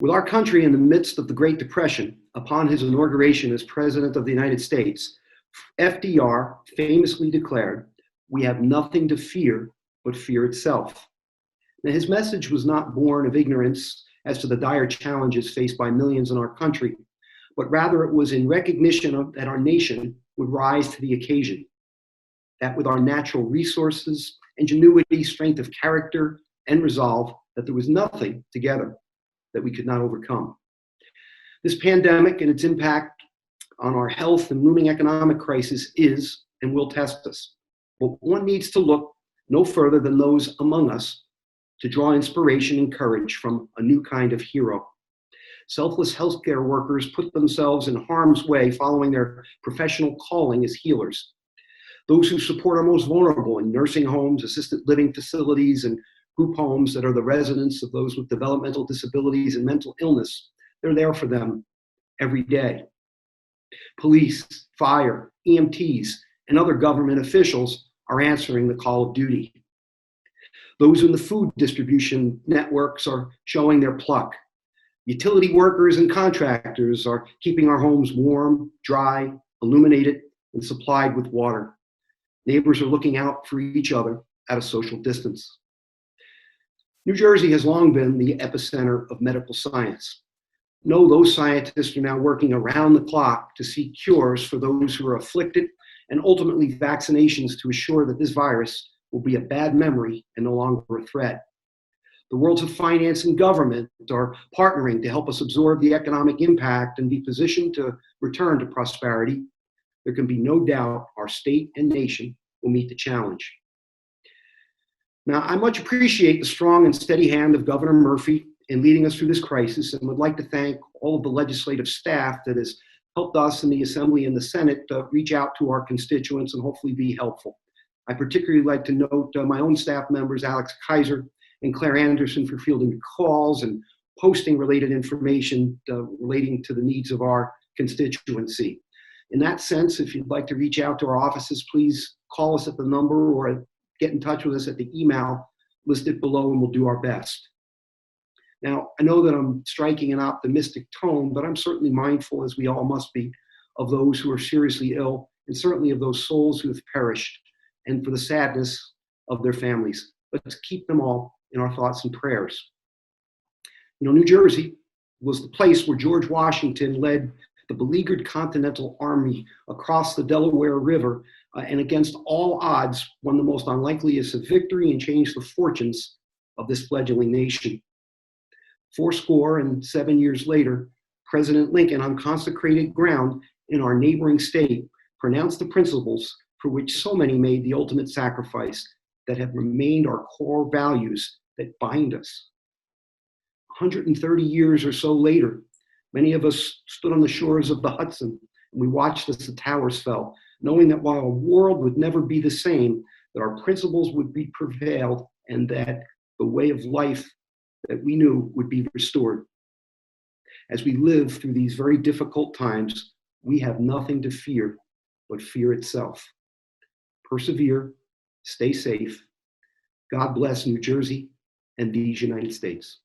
With our country in the midst of the Great Depression, upon his inauguration as President of the United States, FDR famously declared, "We have nothing to fear but fear itself." Now, his message was not born of ignorance as to the dire challenges faced by millions in our country, but rather it was in recognition that our nation would rise to the occasion, that with our natural resources, ingenuity, strength of character, and resolve, that there was nothing together that we could not overcome. This pandemic and its impact on our health and looming economic crisis is and will test us. But one needs to look no further than those among us to draw inspiration and courage from a new kind of hero. Selfless healthcare workers put themselves in harm's way following their professional calling as healers. Those who support our most vulnerable in nursing homes, assisted living facilities, and group homes that are the residents of those with developmental disabilities and mental illness, they're there for them every day. Police, fire, EMTs, and other government officials are answering the call of duty. Those in the food distribution networks are showing their pluck. Utility workers and contractors are keeping our homes warm, dry, illuminated, and supplied with water. Neighbors are looking out for each other at a social distance. New Jersey has long been the epicenter of medical science. No, those scientists are now working around the clock to seek cures for those who are afflicted and ultimately vaccinations to assure that this virus will be a bad memory and no longer a threat. The worlds of finance and government are partnering to help us absorb the economic impact and be positioned to return to prosperity. There can be no doubt our state and nation will meet the challenge. Now, I much appreciate the strong and steady hand of Governor Murphy in leading us through this crisis, and would like to thank all of the legislative staff that has helped us in the Assembly and the Senate reach out to our constituents and hopefully be helpful. I particularly like to note my own staff members, Alex Kaiser and Claire Anderson, for fielding calls and posting related information relating to the needs of our constituency. In that sense, if you'd like to reach out to our offices, please call us at the number or get in touch with us at the email listed below, and we'll do our best. Now, I know that I'm striking an optimistic tone, but I'm certainly mindful, as we all must be, of those who are seriously ill, and certainly of those souls who have perished, and for the sadness of their families. Let's keep them all in our thoughts and prayers. You know, New Jersey was the place where George Washington led the beleaguered Continental Army across the Delaware River and against all odds won the most unlikeliest of victory and changed the fortunes of this fledgling nation. 47 years later, President Lincoln, on consecrated ground in our neighboring state, pronounced the principles for which so many made the ultimate sacrifice that have remained our core values that bind us. 130 years or so later, many of us stood on the shores of the Hudson and we watched as the towers fell, knowing that while our world would never be the same, that our principles would be prevailed and that the way of life that we knew would be restored. As we live through these very difficult times, we have nothing to fear but fear itself. Persevere, stay safe. God bless New Jersey and these United States.